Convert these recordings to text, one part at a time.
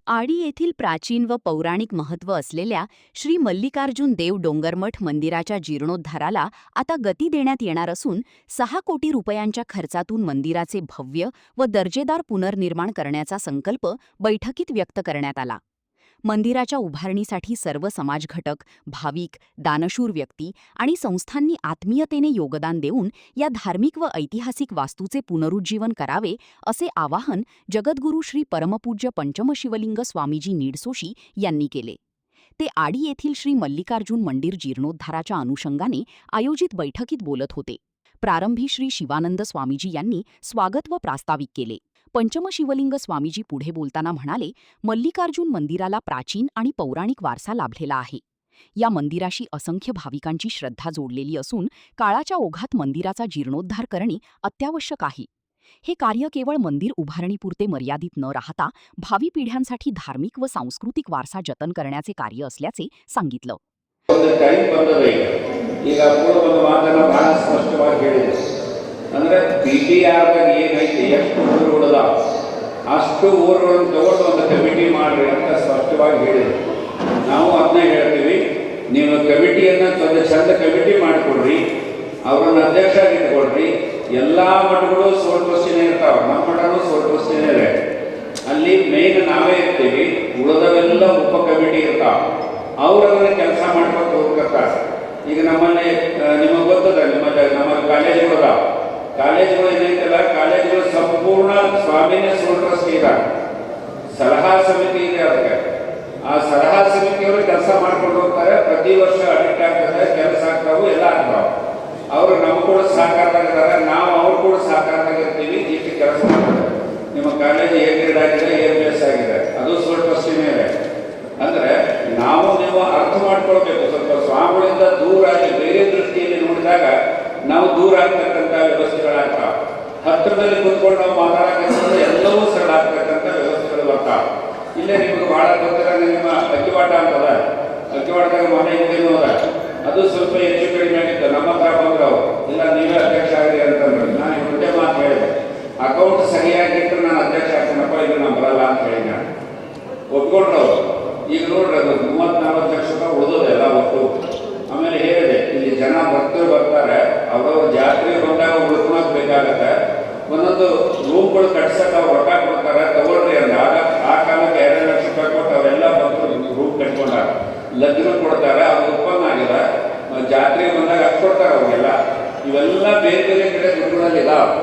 आडी येथील प्राचीन व पौराणिक महत्त्व असलेल्या श्री मल्लिकार्जुन देव डोंगरमठ मंदिराच्या जीर्णोद्धाराला आता गती देण्यात येणार असून 6 कोटी रुपयांच्या खर्चातून मंदिराचे भव्य व दर्जेदार पुनर्निर्माण करण्याचा संकल्प बैठकीत व्यक्त करण्यात आला. मंदिराच्या उभारणीसाठी सर्व समाजघटक, भाविक, दानशूर व्यक्ती आणि संस्थांनी आत्मीयतेने योगदान देऊन या धार्मिक व ऐतिहासिक वास्तूचे पुनरुज्जीवन करावे असे आवाहन जगद्गुरू श्री परमपूज्य पंचमशिवलिंग स्वामीजी निडसोशी यांनी केले. ते आडी येथील श्री मल्लिकार्जुन मंदिर जीर्णोद्धाराच्या अनुषंगाने आयोजित बैठकीत बोलत होते. प्रारंभी श्री शिवानंद स्वामीजी यांनी स्वागत व प्रास्ताविक केले. पंचमशिवलिंग स्वामीजी पुढे बोलताना म्हणाले, मल्लिकार्जुन मंदिराला प्राचीन आणि पौराणिक वारसा लाभलेला आहे. या मंदिराशी असंख्य भाविकांची श्रद्धा जोडलेली असून काळाच्या ओघात मंदिराचा जीर्णोद्धार करणे अत्यावश्यक आहे. हे कार्य केवळ मंदिर उभारणीपुरते मर्यादित न राहता भावी पिढ्यांसाठी धार्मिक व सांस्कृतिक वारसा जतन करण्याचे कार्य असल्याचे सांगितलं. ಈಗ ಪೂರ್ವದ ಮಾತನ್ನ ಬಹಳ ಸ್ಪಷ್ಟವಾಗಿ ಹೇಳಿದೆ. ಅಂದರೆ PTRದಾಗ ಏನೈತಿ, ಎಷ್ಟು ಊರುಗಳದ ಅಷ್ಟು ಊರುಗಳನ್ನು ತಗೊಂಡು ಒಂದು ಕಮಿಟಿ ಮಾಡ್ರಿ ಅಂತ ಸ್ಪಷ್ಟವಾಗಿ ಹೇಳಿದೆ. ನಾವು ಅದನ್ನೇ ಹೇಳ್ತೀವಿ, ನೀವು ಕಮಿಟಿಯನ್ನು ಒಂದು ಚಂದ ಕಮಿಟಿ ಮಾಡಿಕೊಡ್ರಿ, ಅವ್ರನ್ನ ಅಧ್ಯಕ್ಷ ಇಟ್ಕೊಡ್ರಿ. ಎಲ್ಲ ಮಠಗಳು ಸೋಲ್ಪಸ್ತಿನೇ ಇರ್ತಾವೆ, ನಮ್ಮ ಮಠನೂ ಸೋಲ್ಪಸ್ತಿನೇ ಇದೆ. ಅಲ್ಲಿ ಮೇನ್ ನಾವೇ ಇರ್ತೀವಿ, ಉಳಿದವೆಲ್ಲ ಉಪ ಕಮಿಟಿ ಇರ್ತಾವೆ, ಅವ್ರನ್ನ ಕೆಲಸ ಮಾಡ್ಕೊಂಡು ಹೋಗ್ತಾರೆ. ಈಗ ನಮ್ಮಲ್ಲಿ ನಿಮಗೆ ಗೊತ್ತದ, ನಮ್ಮ ಕಾಲೇಜುಗಳು ಏನೈತಲ್ಲ, ಕಾಲೇಜುಗಳು ಸಂಪೂರ್ಣ ಸ್ವಾಮಿನೇ ಸೋಲ್ ಟ್ರಸ್ಟ್ ಇದೆ, ಸಲಹಾ ಸಮಿತಿ ಇದೆ. ಅದಕ್ಕೆ ಆ ಸಲಹಾ ಸಮಿತಿಯವರು ಕೆಲಸ ಮಾಡ್ಕೊಂಡು ಹೋಗ್ತಾರೆ. ಪ್ರತಿ ವರ್ಷ ಅಡಿಟ್ ಆಗ್ತದೆ, ಕೆಲಸ ಆಗ್ತಾವೆ, ಎಲ್ಲ ಆಗ್ತಾವೆ. ಅವರು ನಮ್ಮ ಕೂಡ ಸಹಕಾರದಾಗಿದ್ದಾರೆ, ನಾವು ಅವ್ರು ಕೂಡ ಸಹಕಾರದಾಗಿರ್ತೀವಿ. ಇಷ್ಟು ಕೆಲಸ ಮಾಡ್ತಾರೆ. ನಿಮ್ಮ ಕಾಲೇಜ್ ಏರ್ ಗ್ರೇಡ್ ಆಗಿದೆ, ಏರ್ ಬೇಸ್ ಆಗಿದೆ, ಅದು ಸೋಲ್ ಟ್ರಸ್ಟಿನೇ ಇದೆ. ಅಂದ್ರೆ ನಾವು ನೀವು ಅರ್ಥ ಮಾಡ್ಕೊಳ್ಬೇಕು. ಸ್ವಲ್ಪ ಸ್ವಾಮಿಗಳಿಂದ ದೂರ ಆಗಿ ಬೇರೆ ದೃಷ್ಟಿಯಲ್ಲಿ ನೋಡಿದಾಗ ನಾವು ದೂರ ಆಗ್ತಕ್ಕಂಥ ವ್ಯವಸ್ಥೆಗಳಾಗ್ತಾವೆ. ಹತ್ತಿರದಲ್ಲಿ ಕುತ್ಕೊಂಡು ನಾವು ಮಾತಾಡೋಕೆ ಎಲ್ಲವೂ ಸರಳ ಆಗ್ತಕ್ಕಂಥ ವ್ಯವಸ್ಥೆಗಳು ಬರ್ತಾವೆ. ಇಲ್ಲೇ ನಿಮಗೆ ಬಹಳ ಗೊತ್ತಿರೋ ನಿಮ್ಮ ಅಕ್ಕಿವಾಟ ಅಂತದ, ಅಕ್ಕಿವಾಟದಾಗ ಮನೆ ಹಿಂದೇನು ಅದ, ಅದು ಸ್ವಲ್ಪ ಹೆಚ್ಚು ಕಡಿಮೆ ಆಗಿತ್ತು. ನಮ್ಮ ಹತ್ರ ಬಂದ್ರು ಅವರು, ಇಲ್ಲ ನೀವೇ ಅಧ್ಯಕ್ಷ ಆಗಿ ಅಂತಂದ್ರೆ ನಾನು ಒಂದೇ ಮಾತು ಹೇಳಿದೆ, ಅಕೌಂಟ್ ಸರಿಯಾಗಿಟ್ಟು ನಾನು ಅಧ್ಯಕ್ಷ ಆಗ್ತೀನಪ್ಪ, ಇದು ನಾನು ಬರಲ್ಲ ಅಂತ ಹೇಳಿ ನಾನು ಒಪ್ಕೊಂಡ್ರು ಅವರು. ಈಗ ನೋಡ್ರಿ, ಅದು 30-40 ಲಕ್ಷ ರೂಪಾಯಿ ಉಳಿದೋದೆಲ್ಲ ಒಟ್ಟು. ಆಮೇಲೆ ಹೇಳಿದೆ, ಇಲ್ಲಿ ಜನ ಭಕ್ತರು ಬರ್ತಾರೆ, ಅವ್ರವ್ರ ಜಾತ್ರೆ ಬಂದಾಗ ಉಳ್ಕೊಳಕ್ ಬೇಕಾಗತ್ತೆ. ಒಂದೊಂದು ರೂಮ್ಗಳು ಕಟ್ಸಕ್ಕೆ ಅವ್ರು ರೊಕ್ಕ ಕೊಡ್ತಾರೆ, ತಗೊಳ್ರಿ ಅಂದ್ರೆ. ಆ ಕಾಲಕ್ಕೆ 2 ಲಕ್ಷ ರೂಪಾಯಿ ಕೊಟ್ಟು ಅವರೆಲ್ಲ ಭಕ್ತರು ರೂಮ್ ಕಟ್ಕೊಂಡಾರ. ಲಗ್ನ ಕೊಡ್ತಾರೆ, ಅವ್ರು ಉತ್ಪನ್ನ ಆಗಿದೆ. ಜಾತ್ರೆ ಬಂದಾಗ ಅದು ಕೊಡ್ತಾರೆ ಅವ್ರಿಗೆಲ್ಲ. ಇವೆಲ್ಲ ಬೇರೆ ಬೇರೆ ಕಡೆ ದುಡ್ಡುಗಳಲ್ಲಿ ಇದಾವೆ.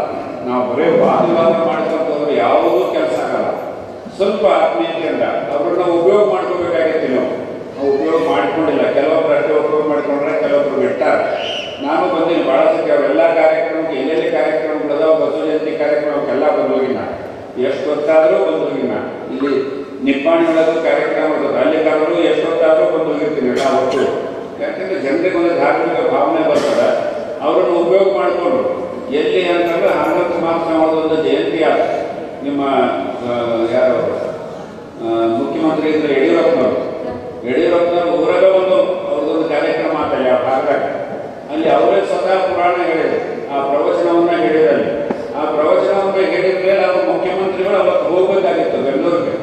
ನಾವು ಬರೀ ವಾದ ಮಾಡ್ಕೊಂತಂದ್ರೆ ಯಾವುದೂ ಕೆಲಸ ಆಗಲ್ಲ. ಸ್ವಲ್ಪ ಆತ್ಮೀಯತೆಯಿಂದ ಅವ್ರನ್ನ ಉಪಯೋಗ ಮಾಡ್ಕೋಬೇಕಾಗಿತ್ತು. ನಾವು ಉಪಯೋಗ ಮಾಡ್ಕೊಂಡಿಲ್ಲ. ಕೆಲವೊಬ್ರು ಅಷ್ಟೇ ಉಪಯೋಗ ಮಾಡ್ಕೊಂಡ್ರೆ, ಕೆಲವೊಬ್ರು ಬಿಟ್ಟಾರೆ. ನಾನು ಬಂದಿಲ್ಲ ಭಾಳ ಸತಿ ಅವರೆಲ್ಲ ಕಾರ್ಯಕ್ರಮಕ್ಕೆ, ಎಲ್ಲೆಲ್ಲಿ ಕಾರ್ಯಕ್ರಮಗಳದಾವ, ಬಸವ ಜಯಂತಿ ಕಾರ್ಯಕ್ರಮಕ್ಕೆಲ್ಲ ಬಂದೋಗಿನ, ಎಷ್ಟು ಹೊತ್ತಾದರೂ ಬಂದೋಗಿನ. ಇಲ್ಲಿ ನಿಪ್ಪಾಣಿ ಒಳಗೂ ಕಾರ್ಯಕ್ರಮ ಇರ್ತದೆ, ಅಲ್ಲಿ ಕಾದರೂ ಎಷ್ಟು ಹೊತ್ತಾದರೂ ಬಂದೋಗಿರ್ತೀನಿ ಎಲ್ಲ ಒಟ್ಟು. ಯಾಕಂದರೆ ಜನರಿಗೆ ಒಂದು ಧಾರ್ಮಿಕ ಭಾವನೆ ಬರ್ತದೆ, ಅವರನ್ನು ಉಪಯೋಗ ಮಾಡಿಕೊಂಡು. ಎಲ್ಲಿ ಅಂತಂದ್ರೆ 11 ಮಾರ್ಚ್ ಒಂದು ಜಯಂತಿ ಆದ, ನಿಮ್ಮ ಯಾರು ಮುಖ್ಯಮಂತ್ರಿ ಇದ್ರೆ ಯಡಿಯೂರಪ್ಪನವರು ಊರಾಗ ಒಂದು ಅವ್ರದ್ದೊಂದು ಕಾರ್ಯಕ್ರಮ ಆಗ್ತಲ್ಲ ಆ ಭಾಗದಾಗ. ಅಲ್ಲಿ ಅವರೇ ಸ್ವತಃ ಪುರಾಣ ಹೇಳಿದ್ರು, ಆ ಪ್ರವಚನವನ್ನ ಹೇಳಿದಲ್ಲಿ. ಆ ಪ್ರವಚನವನ್ನ ಹೇಳಿದ ಮೇಲೆ ಅವರು ಮುಖ್ಯಮಂತ್ರಿಗಳು ಅವತ್ತು ಹೋಗ್ಬೇಕಾಗಿತ್ತು ಬೆಂಗಳೂರಿಗೆ.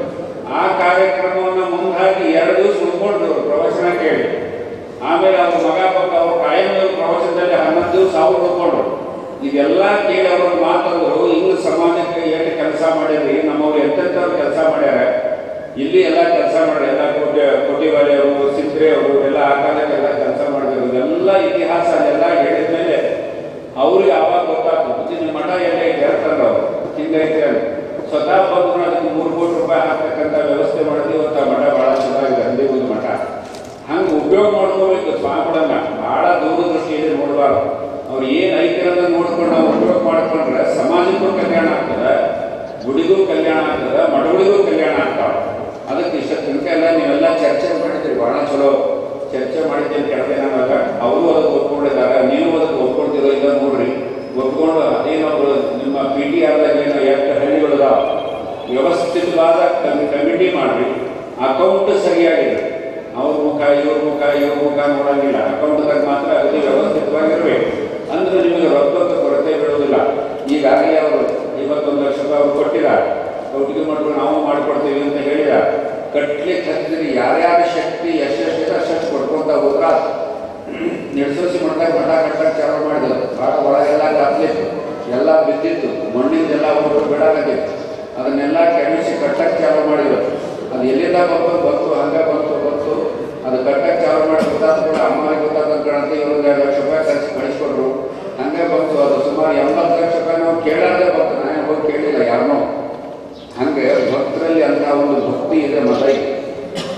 ಆ ಕಾರ್ಯಕ್ರಮವನ್ನು ಮುಂದಾಗಿ 2 ದಿವಸ ಉಳ್ಕೊಂಡ್ರು ಪ್ರವಚನ ಕೇಳಿ. ಆಮೇಲೆ ಅವ್ರ ಮಗ ಪಾಪ ಅವ್ರ ಕಾಯಂ ಪ್ರವಚನದಲ್ಲಿ 11 ದಿವಸ ಅವ್ರು ಉಳ್ಕೊಂಡ್ರು. ಇದೆಲ್ಲ ಕೇಳಿ ಅವ್ರ ಮಾತಂದ್ರು, ಹಿಂಗೆ ಸಮಾಜಕ್ಕೆ ಎಷ್ಟು ಕೆಲಸ ಮಾಡಿದ್ರಿ, ನಮ್ಮವ್ರು ಎಂತೆಂಥವ್ರು ಕೆಲಸ ಮಾಡ್ಯಾರ, ಇಲ್ಲಿ ಎಲ್ಲ ಕೆಲಸ ಮಾಡ್ಯಾರ, ಎಲ್ಲ ಕೋಟಿವಾಲಿ ಅವರು, ಸಿಂದ್ರಿ ಅವರು ಎಲ್ಲ ಆ ಕಾಲಕ್ಕೆಲ್ಲ ಕೆಲಸ ಮಾಡಿದ್ರು. ಇದೆಲ್ಲ ಇತಿಹಾಸ ಎಲ್ಲ ಹೇಳಿದ ಮೇಲೆ ಅವ್ರಿಗೆ ಆವಾಗ ಗೊತ್ತಾಗ್ತದೆ, ನಿಮ್ಮ ಮಠ ಎಲ್ಲ ಹೇಳ್ತಾರೆ ಅವರು ಹಿಂಗೈತೆ ಅಂತ. ಸ್ವತಃ ಬಂದ್ರು ಅದಕ್ಕೆ 3 ಕೋಟಿ ರೂಪಾಯಿ ಹಾಕ್ತಕ್ಕಂಥ ವ್ಯವಸ್ಥೆ ಮಾಡಿದ್ವಿ. ಇವತ್ತು ಮಠ ಭಾಳ ಚೆನ್ನಾಗಿದೆ, ಹಂದಿಗುಂದ ಮಠ. ಹಂಗೆ ಉಪಯೋಗ ಮಾಡ್ಕೋಬೇಕು ಸ್ವಾಮಿಗಳನ್ನ. ಭಾಳ ದೂರದೃಷ್ಟಿಯಲ್ಲಿ ನೋಡಬಾರ್ದು. ಅವ್ರು ಏನು ಐತಿರೋದ ನೋಡ್ಕೊಂಡು ನಾವು ಉಪಯೋಗ ಮಾಡ್ಕೊಂಡ್ರೆ ಸಮಾಜಕ್ಕೂ ಕಲ್ಯಾಣ ಆಗ್ತದೆ, ಗುಡಿಗೂ ಕಲ್ಯಾಣ ಆಗ್ತದೆ, ಮಠಗಳಿಗೂ ಕಲ್ಯಾಣ ಆಗ್ತಾವೆ. ಅದಕ್ಕೆ ಇಷ್ಟ ತನಕ ಎಲ್ಲ ನೀವೆಲ್ಲ ಚರ್ಚೆ ಮಾಡಿದ್ರಿ, ಭಾಳ ಚಲೋ ಚರ್ಚೆ ಮಾಡಿದ್ದೆ ಅಂತ ಹೇಳ್ತೇನೆ. ನಾವಾಗ ಅವರು ಅದಕ್ಕೆ ಒಪ್ಕೊಂಡಿದ್ದಾರೆ, ನೀವು ಅದಕ್ಕೆ ಒಪ್ಕೊಳ್ತಿರೋ ಇಲ್ಲ ನೋಡ್ರಿ. ಒಪ್ಕೊಂಡು ಅದೇನವರು ನಿಮ್ಮ PTRದಾಗ ಏನೋ 2 ಹಳ್ಳಿಗಳದ ವ್ಯವಸ್ಥಿತವಾದ ಕಮಿಟಿ ಮಾಡ್ರಿ. ಅಕೌಂಟ್ ಸರಿಯಾಗಿದೆ, ಅವ್ರ ಮುಖ ಇವ್ರ ಮುಖ ನೋಡಂಗಿಲ್ಲ. ಅಕೌಂಟ್ದಾಗ ಮಾತ್ರ ಅಗದಿ ವ್ಯವಸ್ಥಿತವಾಗಿರ್ಬೇಕು. ಅಂದ್ರೆ ನಿಮಗೆ ರೊಕ್ಕದ ಕೊರತೆ ಬೀಳುವುದಿಲ್ಲ. ಈಗಾಗಲೇ ಅವರು 51 ಲಕ್ಷ ರೂಪಾಯಿ ಅವರು ಕೊಟ್ಟಿದ್ದಾರೆ. ಒಟ್ಟಿಗೆ ಮಾಡ್ಕೊಂಡು ನಾವು ಮಾಡಿಕೊಡ್ತೀವಿ ಅಂತ ಹೇಳಿದ್ದಾರೆ. ಕಟ್ಲಿಕ್ಕೆ ಹತ್ತಿದ್ರೆ ಯಾರ್ಯಾರ ಶಕ್ತಿ ಎಷ್ಟೆಷ್ಟಿದೆ ಅಷ್ಟು ಕೊಡ್ಕೊಂತ ಹೋದ್ರ ನಿರ್ಸೋಸಿ ಮಠದಾಗ ಮಠ ಕಟ್ಟಕ್ಕೆ ಚಾಲು ಮಾಡಿದ್ರು. ಭಾಳ ಒಳಗೆಲ್ಲ ಗಾತ್ಲಿತ್ತು, ಎಲ್ಲ ಬಿದ್ದಿತ್ತು, ಮಣ್ಣಿಂದೆಲ್ಲ ಒಬ್ಬರು ಬಿಡಾಕತ್ತಿತ್ತು. ಅದನ್ನೆಲ್ಲ ಕೆಡಿಸಿ ಕಟ್ಟಕ್ಕೆ ಚಾಲು ಮಾಡಿದ್ರು. ಅದು ಎಲ್ಲಿಂದ ಬಂತು ಹಂಗೆ ಬಂತು ಅದು ಕಟ್ಟಕ್ಕೆ ಚಾಲು ಮಾಡಿ ಗೊತ್ತಾದ ಕೂಡ ಅಮ್ಮನಿಗೆ ಗೊತ್ತಾದ ಕಾಣಂತ ಇವ್ರಿಗೆ 2 ಲಕ್ಷ ರೂಪಾಯಿ ಖರ್ಚು ಕಳಿಸ್ಕೊಟ್ರು. ಹಂಗೆ ಬಂತು. ಅದು ಸುಮಾರು 80 ಲಕ್ಷ ರೂಪಾಯಿ ನಾವು ಕೇಳಾದ್ರೆ ಬಂತು, ನಾನು ಹೋಗಿ ಕೇಳಿಲ್ಲ ಯಾರನ್ನೋ. ಹಂಗೆ ಭಕ್ತರಲ್ಲಿ ಅಂತ ಒಂದು ಭಕ್ತಿ ಇದೆ, ಮತ ಇದೆ,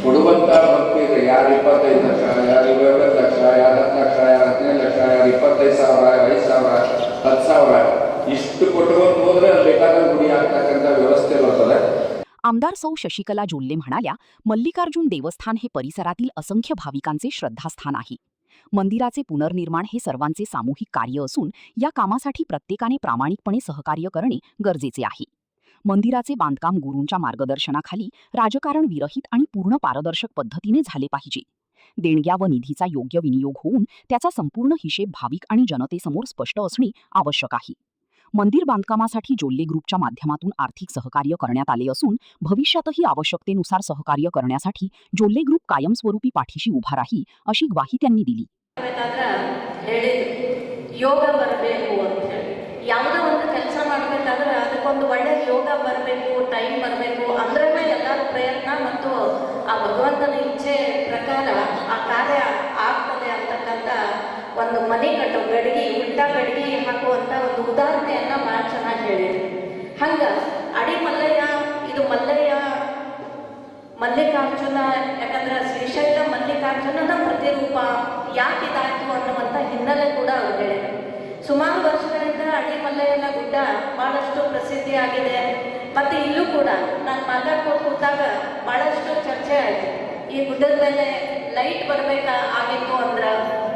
ಕೊಡುವಂಥ ಭಕ್ತಿ ಇದೆ. ಯಾರು 25 ಲಕ್ಷ, ಯಾರು 50 ಲಕ್ಷ, ಯಾರು 10 ಲಕ್ಷ, ಯಾರು 15 ಲಕ್ಷ, ಯಾರು 25,000, 5,000, 10,000 ಇಷ್ಟು ಕೊಟ್ಕೊಂಡು ಹೋದ್ರೆ ಅಲ್ಲಿ ಬೇಕಾದ ಗುಡಿ ಆಗ್ತಕ್ಕಂಥ ವ್ಯವಸ್ಥೆ ಬರ್ತದೆ. आमदार सौ शशिकला जोल्ले म्हणाल्या, मल्लिकार्जुन देवस्थान हे परिसरातील असंख्य भाविकांचे श्रद्धास्थान आहे. मंदिराचे पुनर्निर्माण हे सर्वांचे सामूहिक कार्य असून या कामासाठी प्रत्येकाने प्रामाणिकपणे सहकार्य करणे गरजेचे आहे. मंदिराचे बांधकाम गुरूंच्या मार्गदर्शनाखाली राजकारण विरहित आणि पूर्ण पारदर्शक पद्धतीने झाले पाहिजे. देणग्या व निधीचा योग्य विनियोग होऊन त्याचा संपूर्ण हिशेब भाविक आणि जनतेसमोर स्पष्ट असणे आवश्यक आहे. मंदिर बांधकामासाठी जोल्ले ग्रुपच्या माध्यमातून आर्थिक सहकार्य करण्यात आले असून भविष्यातही आवश्यकतेनुसार सहकार्य करण्यासाठी जोल्ले ग्रुप कायमस्वरूपी पाठीशी उभा राहील अशी ग्वाही त्यांनी दिली. ಯೋಗ ಬರಬೇಕು ಅಂತ ಹೇಳಿ ಯಾವುದೋ ಒಂದು ಕೆಲಸ ಮಾಡಬೇಕಾದ್ರೆ ಅದಕ್ಕೊಂದು ಒಳ್ಳೆ ಯೋಗ ಬರಬೇಕು, ಟೈಮ್ ಬರಬೇಕು, ಅಂದ್ರೆ ಎಲ್ಲರ ಪ್ರಯತ್ನ ಮತ್ತು ಆ ಭಗವಂತನ ಇಚ್ಛೆ ಪ್ರಕಾರ ಆ ಕಾರ್ಯ ಆಗ್ತದೆ ಅಂತಕ್ಕಂಥ ಒಂದು ಮನೆ ಕಟ್ಟೋ ಗಡಿಗೆ ಉಲ್ಟಾ ಗಡಿಗೆ ಹಾಕುವಂಥ ಒಂದು ಉದಾಹರಣೆಯನ್ನು ಭಾಳ ಚೆನ್ನಾಗಿ ಹೇಳಿದೆ. ಹಂಗೆ ಅಡಿ ಮಲ್ಲಯ್ಯ ಇದು ಮಲ್ಲಿಕಾರ್ಜುನ, ಯಾಕಂದ್ರೆ ಶ್ರೀಶೈಲ ಮಲ್ಲಿಕಾರ್ಜುನನ ಪ್ರತಿರೂಪ ಯಾಕೆ ಇದಾಯಿತು ಅನ್ನುವಂಥ ಹಿನ್ನೆಲೆ ಕೂಡ ಅವ್ರು ಹೇಳಿದರು. ಸುಮಾರು ವರ್ಷಗಳಿಂದ ಅಡಿ ಮಲ್ಲಯ್ಯನ ಗುಡ್ಡ ಭಾಳಷ್ಟು ಪ್ರಸಿದ್ಧಿ ಆಗಿದೆ. ಮತ್ತು ಇಲ್ಲೂ ಕೂಡ ನಾನು ಮಾತಾಡ್ಕೊಂಡು ಕೂತಾಗ ಭಾಳಷ್ಟು ಚರ್ಚೆ ಆಯಿತು. ಈ ಗುಡ್ಡದ ಮೇಲೆ ಲೈಟ್ ಬರಬೇಕಾಗಿತ್ತು ಅಂದ್ರೆ,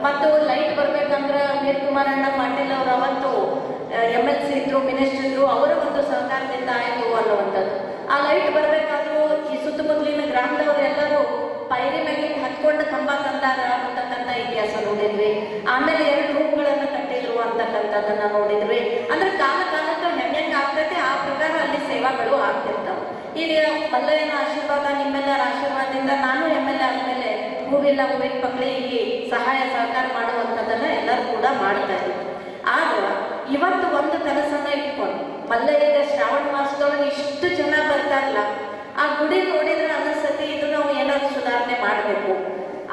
ಮತ್ತು ಲೈಟ್ ಬರಬೇಕಂದ್ರೆ ವೀರ್ ಕುಮಾರಣ್ಣ ಪಾಟೀಲ್ ಅವರು ಅವತ್ತು MLC ಇದ್ರು, ಮಿನಿಸ್ಟರ್ ಇದ್ರು, ಅವರ ಒಂದು ಸಹಕಾರದಿಂದ ಆಯಿತು ಅನ್ನುವಂಥದ್ದು. ಆ ಲೈಟ್ ಬರಬೇಕಾದ್ರೂ ಈ ಸುತ್ತಮುತ್ತಲಿನ ಗ್ರಾಮದವರು ಎಲ್ಲರೂ ಪೈರಿ ಮೇಲೆ ಹತ್ಕೊಂಡು ಕಂಬ ತಂದಾರ ಅಂತಕ್ಕಂಥ ಇತಿಹಾಸ ನೋಡಿದ್ವಿ. ಆಮೇಲೆ 2 ರೂಮ್ಗಳನ್ನು ಕಟ್ಟಿದ್ರು ಅಂತಕ್ಕಂಥದ್ದನ್ನು ನೋಡಿದ್ವಿ. ಅಂದ್ರೆ ಕಾಲಕ್ಕೆ ಹೆಂಗೆ ಆಗ್ತೈತೆ ಆ ಪ್ರಕಾರ ಅಲ್ಲಿ ಸೇವಾಗಳು ಆಗ್ತಿರ್ತಾವೆ. ಈಗ ಮಲ್ಲಯ್ಯನ ಆಶೀರ್ವಾದ, ನಿಮ್ಮೆಲ್ಲರ ಆಶೀರ್ವಾದದಿಂದ ನಾನು MLA ಆದಮೇಲೆ ಹೂವಿನ ಪಕ್ಕಳಿಗೆ ಸಹಾಯ ಸಹಕಾರ ಮಾಡುವಂಥದ್ದನ್ನು ಎಲ್ಲರೂ ಕೂಡ ಮಾಡ್ತಾ ಇದ್ದೀವಿ. ಆದ್ರೆ ಇವತ್ತು ಒಂದು ಕನಸನ್ನ ಇಟ್ಕೊಂಡು ಮಲ್ಲಯ್ಯಗೆ ಶ್ರಾವಣ ಮಾಸದೊಳಗೆ ಇಷ್ಟು ಜನ ಬರ್ತಾರಲ್ಲ, ಆ ಗುಡಿ ನೋಡಿದ್ರೆ ಅನಿಸ್ತತಿ ಇದು ನಾವು ಏನಾದ್ರು ಸುಧಾರಣೆ ಮಾಡಬೇಕು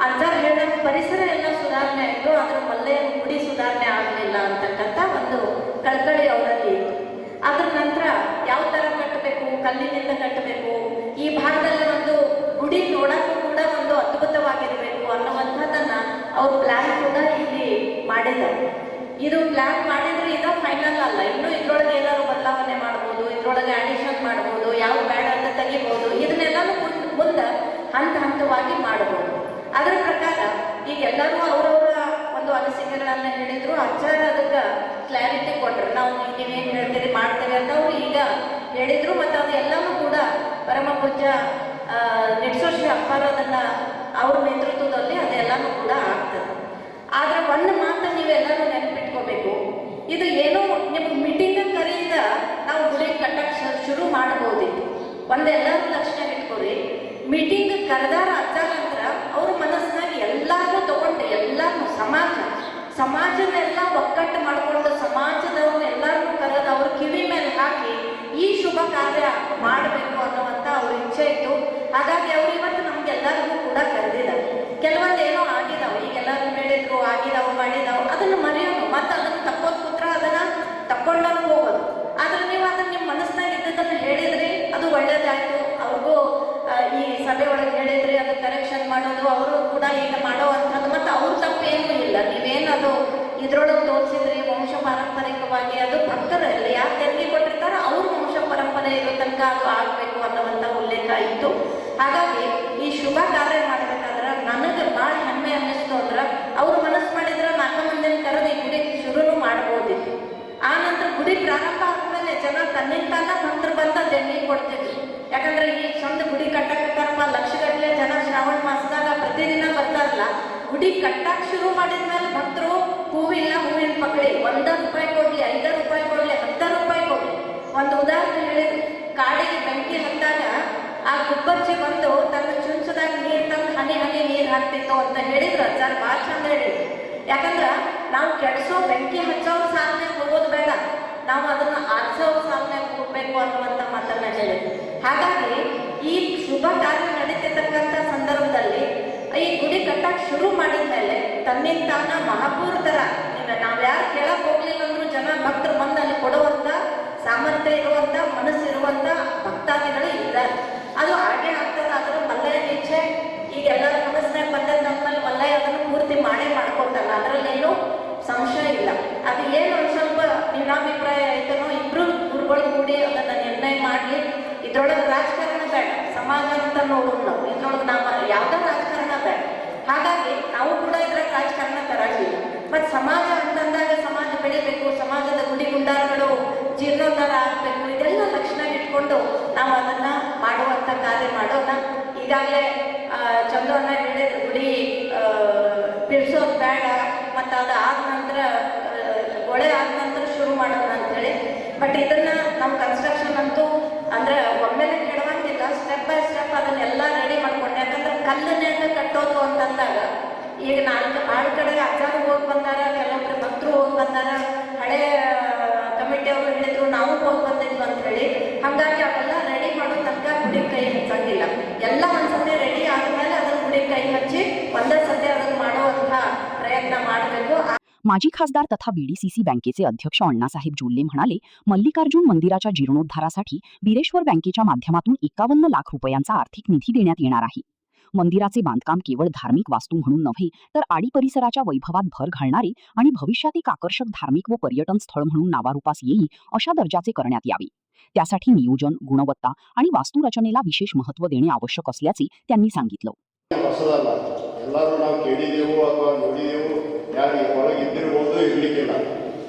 ಅಂತ ಹೇಳಿದ ಪರಿಸರ ಎಲ್ಲ ಸುಧಾರಣೆ ಆಯಿತು, ಆದ್ರೆ ಮಲ್ಲಯ್ಯನ ಗುಡಿ ಸುಧಾರಣೆ ಆಗಲಿಲ್ಲ ಅಂತಕ್ಕಂಥ ಒಂದು ಕಳಕಳಿ ಅವರಲ್ಲಿ ಇತ್ತು. ಅದ್ರ ನಂತರ ಯಾವ ಥರ ಕಟ್ಟಬೇಕು, ಕಲ್ಲಿನಿಂದ ಕಟ್ಟಬೇಕು, ಈ ಭಾಗದಲ್ಲಿ ಒಂದು ಗುಡಿ ನೋಡೋಕ್ಕೂ ಕೂಡ ಒಂದು ಅದ್ಭುತವಾಗಿರಬೇಕು ಅನ್ನುವಂಥದ್ದನ್ನು ಅವ್ರು ಪ್ಲ್ಯಾನ್ ಕೂಡ ಇಲ್ಲಿ ಮಾಡಿದ್ದಾರೆ. ಇದು ಪ್ಲ್ಯಾನ್ ಮಾಡಿದ್ರೆ ಇದು ಫೈನಲ್ ಅಲ್ಲ, ಇನ್ನೂ ಇದ್ರೊಳಗೆ ಏನಾದ್ರು ಬದಲಾವಣೆ ಮಾಡ್ಬೋದು, ಇದ್ರೊಳಗೆ ಅಡಿಷನ್ ಮಾಡ್ಬೋದು, ಯಾವ ಬೇಡ ಅಂತ ತೆಗಿಬೋದು, ಇದನ್ನೆಲ್ಲನೂ ಮುಂದೆ ಹಂತವಾಗಿ ಮಾಡ್ಬೋದು. ಅದರ ಪ್ರಕಾರ ಈಗ ಎಲ್ಲರೂ ಅವರವರ ಒಂದು ಅನಿಸಿಕೆಗಳನ್ನು ಹೇಳಿದ್ರು. ಆಚಾರ ಅದಕ್ಕೆ ಕ್ಲಾರಿಟಿ ಕೊಟ್ಟರು. ನಾವು ನೀವೇನು ಹೇಳ್ತೀರಿ ಮಾಡ್ತೀರಿ ಅಂತ ಅವರು ಈಗ ಹೇಳಿದರು. ಮತ್ತು ಅದು ಎಲ್ಲನೂ ಕೂಡ ಪರಮ ಪೂಜ್ಯ ನಿಡ್ಸೋಶ್ರೀ ಅಪ್ಪಾರದನ್ನು ಅವ್ರ ನೇತೃತ್ವದಲ್ಲಿ ಅದೆಲ್ಲನೂ ಕೂಡ ಆಗ್ತದೆ. ಆದರೆ ಒಂದು ಮಾತು ನೀವೆಲ್ಲರೂ ನೆನಪಿಟ್ಕೋಬೇಕು, ಇದು ಏನೋ ನಿಮ್ಗೆ ಮೀಟಿಂಗ್ ಕರೆಯಿಂದ ನಾವು ಗುಡಿ ಕಟ್ಟಕ್ಕೆ ಶುರು ಮಾಡ್ಬೋದಿತ್ತು. ಒಂದೆಲ್ಲರೂ ಲಕ್ಷಣ ಇಟ್ಕೊರಿ, ಮೀಟಿಂಗ್ ಕರೆದಾರ ನಂತರ ಅವ್ರ ಮನಸ್ಸಿನಾಗ ಎಲ್ಲರೂ ತಗೊಂಡು ಎಲ್ಲರೂ ಸಮಾಜನೆಲ್ಲ ಒಕ್ಕಟ್ಟು ಮಾಡಿಕೊಂಡು ಸಮಾಜದವ್ರನ್ನ ಎಲ್ಲರೂ ಕರೆದು ಅವ್ರ ಕಿವಿ ಮೇಲೆ ಹಾಕಿ ಈ ಶುಭ ಕಾರ್ಯ ಮಾಡಬೇಕು ಅನ್ನುವಂಥ ಅವ್ರ ಇಚ್ಛೆ ಇತ್ತು. ಹಾಗಾಗಿ ಅವ್ರು ಇವತ್ತು ನಮಗೆಲ್ಲರಿಗೂ ಕೂಡ ಕರೆದಿದ್ದಾರೆ. ಕೆಲವೊಂದು ಏನೋ ಆಗಿದಾವೆ, ಈಗೆಲ್ಲರೂ ಹೇಳಿದ್ರು ಆಗಿದಾವೆ ಮಾಡಿದಾವೆ, ಅದನ್ನು ಮರೆಯೋದು ಮತ್ತು ಅದನ್ನು ತಕ್ಕೋದು ಕೂತ್ರ ಅದನ್ನು ತಕ್ಕೊಂಡಾಗ ಹೋಗೋದು. ಆದರೆ ನೀವು ಅದನ್ನು ನಿಮ್ಮ ಮನಸ್ಸಿನಾಗ ಇದ್ದದನ್ನು ಹೇಳಿದ್ರಿ, ಅದು ಒಳ್ಳೇದಾಯಿತು. ಅವ್ರಿಗೂ ಈ ಸಭೆ ಒಳಗೆ ಹೇಳಿದ್ರಿ, ಅದು ಕರೆಕ್ಷನ್ ಮಾಡೋದು ಅವರು ಕೂಡ ಈಗ ಮಾಡೋ ಅಂಥದ್ದು. ಮತ್ತು ಅವ್ರ ತಪ್ಪೇನೂ ಇಲ್ಲ, ನೀವೇನದು ಇದ್ರೊಳಗೆ ತೋರಿಸಿದ್ರಿ ವಂಶ ಪಾರಂಪರಿಕವಾಗಿ ಅದು ಭಕ್ತರಲ್ಲಿ ಯಾರು ತೆರಿಗೆ ಕೊಟ್ಟಿರ್ತಾರೋ ಅವ್ರ ವಂಶ ಪರಂಪರೆ ಇರೋ ತನಕ ಅದು ಆಗಬೇಕು ಅನ್ನುವಂಥ ಉಲ್ಲೇಖ ಇತ್ತು. ಹಾಗಾಗಿ ಈ ಶುಭ ಕಾರ್ಯ ಮಾಡಬೇಕಾದ್ರೆ ನನಗೆ ಭಾಳ ಹೆಮ್ಮೆ ಅನ್ನಿಸ್ತು. ಅಂದ್ರೆ ಅವ್ರು ಮನಸ್ಸು ಮಾಡಿದ್ರೆ 4 ಮಂದಿನ ಕರೆದು ಈ ಗುಡಿ ಶುರುನೂ ಮಾಡ್ಬೋದಿತ್ತು. ಆ ನಂತರ ಗುಡಿ ಪ್ರಾರಂಭ ಆದಮೇಲೆ ಜನ ತನ್ನಿಂತಾನ ಭಕ್ತರು ಬಂದ ದೇಣಿಗೆ ಕೊಡ್ತಿದ್ರು. ಯಾಕಂದ್ರೆ ಈ ಚಂದ ಗುಡಿ ಕಟ್ಟಕ್ಕಾರಪ್ಪ ಲಕ್ಷಗಟ್ಟಲೆ ಜನ ಶ್ರಾವಣ ಮಾಸದಾಗ ಪ್ರತಿದಿನ ಬರ್ತಾರಲ್ಲ, ಗುಡಿ ಕಟ್ಟಕ್ಕೆ ಶುರು ಮಾಡಿದ ಮೇಲೆ ಭಕ್ತರು ಹೂವಿನ ಪಕಡಿ 1 ರೂಪಾಯಿ ಕೊಡಲಿ, 5 ರೂಪಾಯಿ ಕೊಡಲಿ, 10 ರೂಪಾಯಿ ಕೊಡಲಿ. ಒಂದು ಉದಾಹರಣೆ ಹೇಳಿದ್ರು, ಕಾಡಿಗೆ ಬೆಂಕಿ ಹತ್ತಾಗ ಆ ಗುಬ್ಬಚ್ಚಿ ಬಂದು ತನ್ನ ಕಲಶದಾಗ ನೀರು ತಂದು ಹನಿ ಹನಿ ನೀರು ಹಾಕ್ತಿತ್ತು ಅಂತ ಹೇಳಿದ್ರು ಸರ್, ಭಾಳ ಚಂದ ಹೇಳಿದ್ರು. ಯಾಕಂದ್ರೆ ನಾವು ಕೆಡಿಸೋ ಬೆಂಕಿ ಹಚ್ಚೋರು ಸಾಧನೆ ಹೋಗೋದು ಬೇಡ, ನಾವು ಅದನ್ನು ಆರಿಸೋರು ಸಾಧನೆ ಹೋಗ್ಬೇಕು ಅನ್ನುವಂಥ ಮಾತನ್ನ ಹೇಳಿದ್ರು. ಹಾಗಾಗಿ ಈ ಶುಭ ಕಾರ್ಯ ನಡೀತಿರ್ತಕ್ಕಂಥ ಸಂದರ್ಭದಲ್ಲಿ ಈ ಗುಡಿ ಕಟ್ಟಕ್ಕೆ ಶುರು ಮಾಡಿದ ಮೇಲೆ ತನ್ನಿಂತಾನ ಮಹಾಪೂರ್ ಥರ ನಾವು ಯಾರು ಕೇಳಕ್ಕೆ ಹೋಗ್ಲಿಲ್ಲ ಅಂದ್ರೂ ಜನ ಭಕ್ತರು ಬಂದು ಅಲ್ಲಿ ಕೊಡುವಂಥ ಸಾಮರ್ಥ್ಯ ಇರುವಂಥ ಮನಸ್ಸಿರುವಂಥ ಭಕ್ತಾದಿಗಳು ಇದ್ದಾರೆ. ಅದು ಹಾಗೆ ಆಗ್ತದೆ. ಅದರ ಮಲ್ಲಯ್ಯನ ಇಚ್ಛೆ ಈಗ ಎಲ್ಲರ ಮನಸ್ಸಿನಾಗ ಬಂದದ್ದು ನಮ್ಮಲ್ಲಿ ಮಲ್ಲಯ್ಯ ಅದನ್ನು ಪೂರ್ತಿ ಮಾಡೇ ಮಾಡ್ಕೊತಾನ, ಅದರಲ್ಲೇನು ಸಂಶಯ ಇಲ್ಲ. ಅದು ಏನು ಒಂದು ಸ್ವಲ್ಪ ಭಿನ್ನಾಭಿಪ್ರಾಯ ಆಯ್ತನೋ ಇಬ್ಬರು ಗುರುಗಳು ಕೂಡಿ ಅದನ್ನು ನಿರ್ಣಯ ಮಾಡಿ, ಇದ್ರೊಳಗೆ ರಾಜಕಾರಣ ಬೇಡ, ಸಮಾಜ ಅಂತ ನೋಡೋದು ನಾವು, ಇದ್ರೊಳಗೆ ನಾವು ಯಾವುದೇ ರಾಜಕಾರಣ ಬೇಡ. ಹಾಗಾಗಿ ನಾವು ಕೂಡ ಇದ್ರಾಗ ರಾಜಕಾರಣ ತರಾಗಿಲ್ಲ. ಮತ್ತು ಸಮಾಜ ಅಂತಂದಾಗ ಸಮಾಜ ಬೆಳಿಬೇಕು, ಸಮಾಜದ ಗುಡಿ ಗುಂಡಾರಗಳು ಜೀರ್ಣೋದ್ಧಾರ ಆಗಬೇಕು, ಇದೆಲ್ಲ ಲಕ್ಷಣ ಇಟ್ಕೊಂಡು ನಾವು ಅದನ್ನು ಮಾಡುವಂಥ ಕಾರ್ಯ ಮಾಡೋಣ. ಈಗಾಗಲೇ ಚಂದ್ರನ ಹೇಳಿದ ಗುಡಿ ಬಿಡಿಸೋದು ಬೇಡ, ಮತ್ತು ಅದು ಆದ ನಂತರ ಗೊಳೆ ಆದ ನಂತರ ಶುರು ಮಾಡೋಣ ಅಂಥೇಳಿ. ಬಟ್ ಇದನ್ನು ನಮ್ಮ ಕನ್ಸ್ಟ್ರಕ್ಷನ್ ಅಂತೂ ಅಂದರೆ ಒಮ್ಮೆಲೆ ಕೆಡವಂಗಿಲ್ಲ, ಸ್ಟೆಪ್ ಬೈ ಸ್ಟೆಪ್ ಅದನ್ನೆಲ್ಲ ರೆಡಿ ಮಾಡ್ಕೊಂಡು. ಯಾಕಂದ್ರೆ ಕಲ್ಲನ್ನೆಲ್ಲ ಕಟ್ಟೋದು ಅಂತಂದಾಗ ಈಗ ಆಳ ಕಡೆ ಅಜ್ಜಾರು ಹೋಗಿ ಬಂದಾರ, ಕೆಲವೊಬ್ಬರು ಭಕ್ತರು ಹೋಗಿ ಬಂದಾರ, ಹಳೆ ಕಮಿಟಿಯವರು ಹೇಳಿದ್ರು ನಾವು ಹೋಗಿ ಬಂದಿದ್ವಿ ಅಂತ ಹೇಳಿ. ಹಾಗಾಗಿ ಅವೆಲ್ಲ ರೆಡಿ ಮಾಡೋ ತನಕ ಗುಡಿ ಕೈ ಹಚ್ಚಂಗಿಲ್ಲ. ಎಲ್ಲ ಒಂದ್ಸತಿ ರೆಡಿ ಆದಮೇಲೆ ಅದನ್ನ ಗುಡಿ ಕೈ ಹಚ್ಚಿ ಒಂದೇ ಸತಿ ಅದನ್ನು ಮಾಡುವಂಥ ಪ್ರಯತ್ನ ಮಾಡಬೇಕು. माजी खासदार तथा बीडीसीसी बँकेचे अध्यक्ष अण्णासाहेब जोल्ले म्हणाले, मल्लिकार्जुन मंदिराच्या जीर्णोद्धारासाठी बिरेश्वर बँकेच्या माध्यमातून 51 लाख रुपयांचा आर्थिक निधी देण्यात येणार आहे. मंदिराचे बांधकाम केवळ धार्मिक वास्तू म्हणून नव्हे तर आडी परिसराच्या वैभवात भर घालणारे आणि भविष्यात एक आकर्षक धार्मिक व पर्यटन स्थळ म्हणून नावारूपास येईल अशा दर्जाचे करण्यात यावे. त्यासाठी नियोजन, गुणवत्ता आणि वास्तुरचनेला विशेष महत्त्व देणे आवश्यक असल्याचे त्यांनी सांगितलं. ಎಲ್ಲರೂ ನಾವು ಕೇಳಿದೆವು ಅಥವಾ ನೋಡಿದೆವು, ಯಾರು ಹೊರಗೆ ಇದ್ದಿರ್ಬೋದು, ಇರಲಿಕ್ಕಿಲ್ಲ.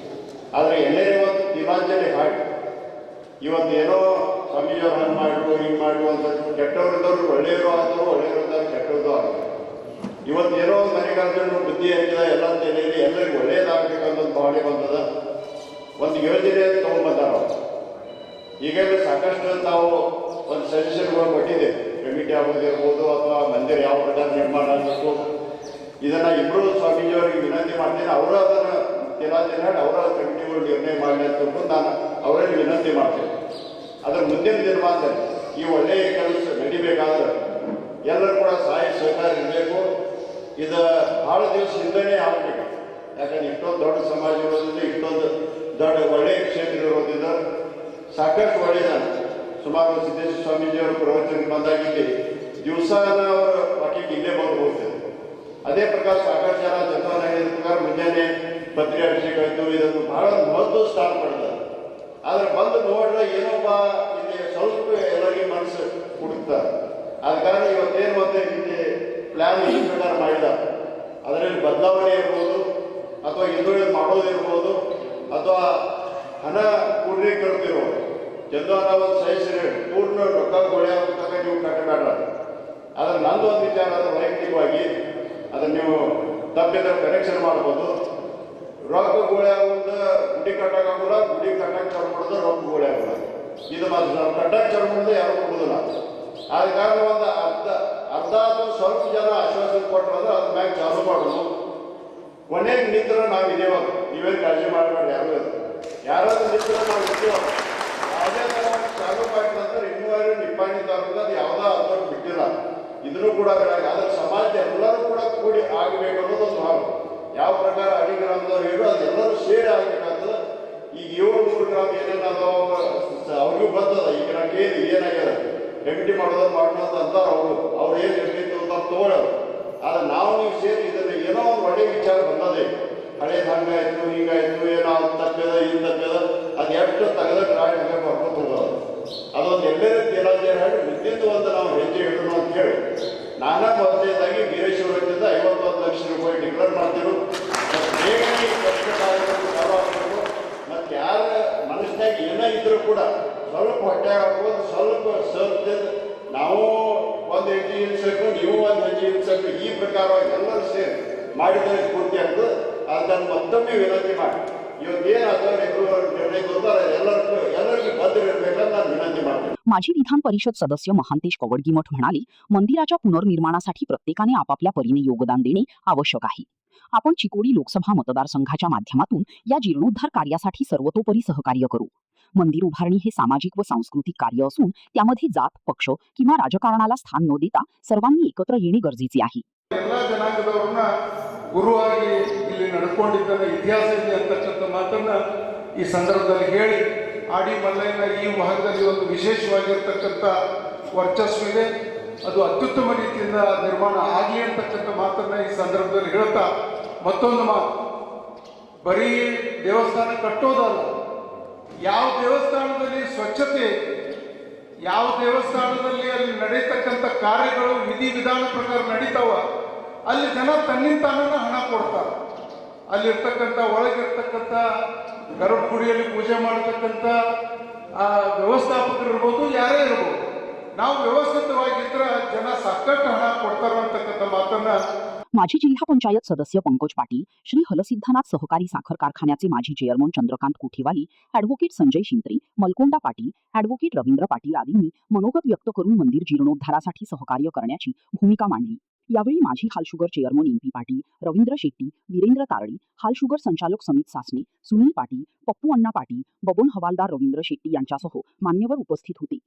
ಆದರೆ ಎಲ್ಲೇ ಇವತ್ತು ತಿಲಾಂಜಲಿ ಹಾಕಿ ಇವತ್ತು ಏನೋ ಸ್ವಾಮೀಜಿಯವ್ರು ಹಂಗೆ ಮಾಡಿದ್ರು ಹಿಂಗೆ ಮಾಡಿದ್ರು ಅಂತ ಕೆಟ್ಟವರಿದ್ದವ್ರು ಒಳ್ಳೆಯವರು ಆದರೂ ಒಳ್ಳೆಯವರಿದ್ದಾರೆ, ಕೆಟ್ಟವ್ರದ್ದು ಆಗ್ತದೆ. ಇವತ್ತು ಏನೋ ಮನೆಗಾಲದಲ್ಲಿ ಬುದ್ಧಿ ಹಂಚಿದ ಎಲ್ಲ ತಲೆಯಲ್ಲಿ ಎಲ್ಲರಿಗೂ ಒಳ್ಳೆಯದಾಗಬೇಕಂತ ಒಂದು ಭಾವನೆ ಬಂದದ. ಒಂದು ಯೋಜನೆ ತೊಗೊಂಡ್ಬಂದಾರ. ಈಗಾಗಲೇ ಸಾಕಷ್ಟು ನಾವು ಒಂದು ಸಜೆಷನ್ಗಳು ಕೊಟ್ಟಿದೆ, ಕಮಿಟಿ ಆಗೋದಿರ್ಬೋದು ಅಥವಾ ಮಂದಿರ ಯಾವ ಪ್ರಕಾರ ನಿರ್ಮಾಣ ಆಗಬೇಕು. ಇದನ್ನು ಇಬ್ಬರು ಸ್ವಾಮೀಜಿಯವರಿಗೆ ವಿನಂತಿ ಮಾಡ್ತೀನಿ, ಅವರು ಅದನ್ನು ತಿಲಾಂಜಲಿ ಹಾಡಿ ಅವರ ಕಮಿಟಿಗಳು ನಿರ್ಣಯ ಮಾಡಲಿ ಅಂತ ತಿಳ್ಕೊಂಡು ನಾನು ಅವರಲ್ಲಿ ವಿನಂತಿ ಮಾಡ್ತೇನೆ. ಅದರ ಮುಂದಿನ ದಿನಮಾನದಲ್ಲಿ ಈ ಒಳ್ಳೆಯ ಕೆಲಸ ನಡಿಬೇಕಾದ್ರೆ ಎಲ್ಲರೂ ಕೂಡ ಸಹಾಯ ಸಹಕಾರ ಇರಬೇಕು. ಇದು ಭಾಳ ದಿವಸ ಹಿಂದೆಯೇ ಆಗಬೇಕು. ಯಾಕಂದ್ರೆ ಇಷ್ಟೊಂದು ದೊಡ್ಡ ಸಮಾಜ ಇರೋದ್ರಿಂದ, ಇಷ್ಟೊಂದು ದೊಡ್ಡ ಒಳ್ಳೆಯ ಕ್ಷೇತ್ರ ಇರೋದ್ರಿಂದ ಸಾಕಷ್ಟು ಒಳ್ಳೆಯದಾನೆ. ಸುಮಾರು ಸಿದ್ದೇಶ್ವರ ಸ್ವಾಮೀಜಿಯವರು ಪ್ರವಚನಕ್ಕೆ ಬಂದಾಗಿಲ್ಲಿ ದಿವಸಾನ ಅವರ ವಾಕ್ಯಕ್ಕೆ ಇಲ್ಲೇ ಬಂದು ಹೋಗ್ತದೆ. ಅದೇ ಪ್ರಕಾರ ಸಾಕಷ್ಟು ಜನ ಚಂದ್ರನ ಹೇಳಿದ ಪ್ರಕಾರ ಮುಂಜಾನೆ ಪತ್ರಿ ಅಭಿಷೇಕ ಆಯಿತು, ಇದನ್ನು ಬಹಳ ಮಹತ್ವ ಸ್ಥಾನ ಪಡೆದ. ಆದರೆ ಬಂದು ನೋಡ್ರೆ ಏನೋಪ್ಪ ಇಲ್ಲಿ ಸ್ವಲ್ಪ ಎಲ್ಲರಿಗೆ ಮನಸ್ಸು ಹುಡುಕ್ತಾರೆ. ಆದ ಕಾರಣ ಇವತ್ತೇನು ಮತ್ತೆ ಇಲ್ಲಿ ಪ್ಲ್ಯಾನ್ ಈ ಪ್ರಕಾರ ಮಾಡಿದ, ಅದರಲ್ಲಿ ಬದಲಾವಣೆ ಇರ್ಬೋದು ಅಥವಾ ಹಿಂದುಳಿದ ಮಾಡೋದಿರ್ಬೋದು ಅಥವಾ ಹಣ ಕೂಡೀಕರಿಸಿರ್ಬೋದು. ಚಂದ್ರನ ಒಂದು ಸಹಿಸಿ ಪೂರ್ಣ ರೊಕ್ಕ ಗೋಳೆ ತನಕ ನೀವು ಕಟ್ಟಬೇಡ. ಆದರೆ ನಂದು ಒಂದು ವಿಚಾರ, ಅದು ವೈಯಕ್ತಿಕವಾಗಿ ಅದನ್ನು ನೀವು ತಪ್ಪಿದ್ರೆ ಕನೆಕ್ಷನ್ ಮಾಡ್ಬೋದು. ರೊಕ್ಕ ಗೋಳೆ ಆಗೋದು ಗುಡಿ ಕಟ್ಟಕ್ಕಾಗಲ್ಲ, ಗುಡಿ ಕಟ್ಟಕ್ಕೆ ಚಾಲು ಮಾಡೋದು ರೊಕ್ಕ ಗೋಳೆ ಆಗೋಲ್ಲ. ಇದು ಮಾತ್ರ ನಾವು ಕಟ್ಟಕ್ಕೆ ಚಾಲು ಮಾಡೋದು ಯಾರು ಕೊಡೋದಿಲ್ಲ. ಆದ ಕಾರಣ ಒಂದು ಅರ್ಧ ಅಥವಾ ಸ್ವಲ್ಪ ಜನ ಆಶ್ವಾಸನೆ ಕೊಟ್ಟರು ಅಂದ್ರೆ ಅದ್ರ ಮ್ಯಾಗ ಚಾಲು ಮಾಡೋದು. ಕೊನೆಗೆ ನಿಂತರ ನಾವು ಇದೇವಾಗ, ನೀವೇನು ಕಾಳಜಿ ಮಾಡಬೇಡ. ಯಾರಾದ್ರೂ ನಿಂತರ ನಾವು ಇದ್ದೇವ. ಯಾವುದೇ ಥರ ಚಾಲು ಮಾಡಿದ ನಂತರ ಇನ್ನೂವರೆ ನಿಪ್ಪಾಣಿ ತಾಲೂಕು ಅದು ಯಾವುದೋ ಅದನ್ನು ಬಿಟ್ಟಿಲ್ಲ. ಇದನ್ನು ಕೂಡ ಬೆಳಗ್ಗೆ ಅದರ ಸಮಾಜ ಎಲ್ಲರೂ ಕೂಡ ಕೂಡಿ ಆಗಬೇಕು ಅನ್ನೋದೊಂದು ಭಾವ. ಯಾವ ಪ್ರಕಾರ ಅಡಿ ಗ್ರಾಮದವ್ರು ಹೇಳೋ ಅದು ಎಲ್ಲರೂ ಸೇರಿ ಆಗಬೇಕಾಗ್ತದೆ. ಈಗ 700 ಗ್ರಾಮ ಏನೇನು ಅವ್ರಿಗೂ ಬರ್ತದ. ಈಗ ನಮ್ಗೆ ಏನಾಗ್ಯದ ಕಮಿಟಿ ಮಾಡೋದು ಮಾಡೋದು ಅಂತ ಅವ್ರು ಏನು ಇರ್ತಿತ್ತು ಅಂತ ತಗೊಳ್ಳೋದು. ಆದರೆ ನಾವು ನೀವು ಸೇರಿ ಇದನ್ನು ಏನೋ ಒಂದು ಒಳ್ಳೆಯ ವಿಚಾರ ಬಂದದೆ. ಹಳೇದು ಹಂಗಾಯ್ತು ಹಿಂಗಾಯ್ತು, ಏನೋ ಅದು ತಪ್ಪಿದ ಇದು ತಪ್ಪಿದ, ಅದು ಎಷ್ಟು ತೆಗೆದ ಡ್ರಾಯ್ ಹಂಗೆ ಬರ್ಕೊಂಡು ಹೋಗೋದು. ಅದೊಂದು ಎಲ್ಲರೂ ತಿಲಾಂಜಲಿ ಹಾಡಿ ಮುಂದಿದ್ದು ಒಂದು ನಾವು ಹೆಜ್ಜೆ ಇಡೋಣ ಅಂತ ಹೇಳಿ ನಾನಾ ಮೊದಲನೇದಾಗಿ ವೀರೇಶ್ವರದಿಂದ 51 ಲಕ್ಷ ರೂಪಾಯಿ ಡಿಕ್ಲೇರ್ ಮಾಡ್ತೀವಿ. ಬೇಗನೆ ಚಾಲು ಆಗಬೇಕು. ಮತ್ತು ಯಾರ ಮನಸ್ಸಿನಾಗ ಏನೋ ಇದ್ರೂ ಕೂಡ ಸ್ವಲ್ಪ ಹೊಟ್ಟೆ ಹಾಕೋದು, ಸ್ವಲ್ಪ ಸರ್ತಿದ್ದು ನಾವು ಒಂದು ಹೆಜ್ಜೆ ಇಳಿಸಬೇಕು, ನೀವು ಒಂದು ಹೆಜ್ಜೆ ಇಳಿಸಬೇಕು. ಈ ಪ್ರಕಾರವಾಗಿ ಎಲ್ಲರೂ ಸೇರಿ ಮಾಡಿದರೆ ಪೂರ್ತಿ ಆಗ್ತದೆ. ಅದನ್ನು ಮತ್ತೊಮ್ಮೆ ವಿನಂತಿ ಮಾಡಿ ಇವತ್ತೇನಾದರೂ ನಿರ್ಣಯ ಬಂದರೆ ಎಲ್ಲರಿಗೂ ಭದ್ರ ಇರಬೇಕಂತ ನಾನು ವಿನಂತಿ ಮಾಡ್ತೀನಿ. माजी विधान परिषद सदस्य महांतेश कवडगीमठ म्हणाले, मंदिराच्या पुनर्निर्माणासाठी प्रत्येकाने आपापल्या परीने योगदान देणे आवश्यक आहे. आपण चिकोडी लोकसभा मतदारसंघाच्या माध्यमातून या जीर्णोद्धार कार्यासाठी सर्वतोपरी सहकार्य करू. मंदिर उभारणी हे सामाजिक व सांस्कृतिक कार्य असून त्यामध्ये जात, पक्ष किंवा राजकारणाला स्थान न देता सर्वांनी एकत्र येणे गरजेचे आहे. ಎಲ್ಲ ಜನಾಂಗದವ್ರನ್ನ ಗುರುವಾಗಿ ಇಲ್ಲಿ ನಡ್ಕೊಂಡಿದ್ದನ್ನ ಇತಿಹಾಸ ಇದೆ ಅಂತಕ್ಕಂಥ ಮಾತನ್ನ ಈ ಸಂದರ್ಭದಲ್ಲಿ ಹೇಳಿ, ಆಡಿ ಮಲ್ಲಯ್ಯನ ಈ ಭಾಗದಲ್ಲಿ ಒಂದು ವಿಶೇಷವಾಗಿರ್ತಕ್ಕಂಥ ವರ್ಚಸ್ಸು ಇದೆ, ಅದು ಅತ್ಯುತ್ತಮ ರೀತಿಯಿಂದ ನಿರ್ಮಾಣ ಆಗಲಿ ಅಂತಕ್ಕಂಥ ಮಾತನ್ನ ಈ ಸಂದರ್ಭದಲ್ಲಿ ಹೇಳ್ತಾ, ಮತ್ತೊಂದು ಮಾತು, ಬರೀ ದೇವಸ್ಥಾನ ಕಟ್ಟೋದಲ್ಲ, ಯಾವ ದೇವಸ್ಥಾನದಲ್ಲಿ ಸ್ವಚ್ಛತೆ, ಯಾವ ದೇವಸ್ಥಾನದಲ್ಲಿ ಅಲ್ಲಿ ನಡೀತಕ್ಕಂಥ ಕಾರ್ಯಗಳು ವಿಧಿವಿಧಾನ ಪ್ರಕಾರ ನಡೀತಾವ, ಅಲ್ಲಿ ಜನ ತನ್ನಿಂತಾನ ಹಣ ಕೊಡ್ತಾರೆ. ಅಲ್ಲಿರ್ತಕ್ಕಂಥ ಒಳಗಿರ್ತಕ್ಕಂಥ ಗರ್ಭಗುಡಿಯಲ್ಲಿ ಪೂಜೆ ಮಾಡತಕ್ಕಂಥ ವ್ಯವಸ್ಥಾಪಕರು ಇರ್ಬೋದು, ಯಾರೇ ಇರ್ಬೋದು, ನಾವು ವ್ಯವಸ್ಥಿತವಾಗಿದ್ರೆ ಜನ ಸಾಕಷ್ಟು ಹಣ ಕೊಡ್ತಾರೆ ಅಂತಕ್ಕಂಥ ಮಾತನ್ನ माजी जिल्हा पंचायत सदस्य पंकज पाटील, श्री हलसिद्धनाथ सहकारी साखर कारखान्याचे माजी चेअरमन चंद्रकांत कुठेवाली, ॲडव्होकेट संजय शिंत्रे, मलकोंडा पाटील, ॲडव्होकेट रवींद्र पाटील आदींनी मनोगत व्यक्त करून मंदिर जीर्णोद्धारासाठी सहकार्य करण्याची भूमिका मांडली. यावेळी माजी हालशुगर चेअरमन MP पाटील, रवींद्र शेट्टी, वीरेंद्र तारडी, हालशुगर संचालक समित सासणे, सुनील पाटील, पप्पू अण्णा पाटील, बबन हवालदार रवींद्र शेट्टी यांच्यासह मान्यवर उपस्थित होते.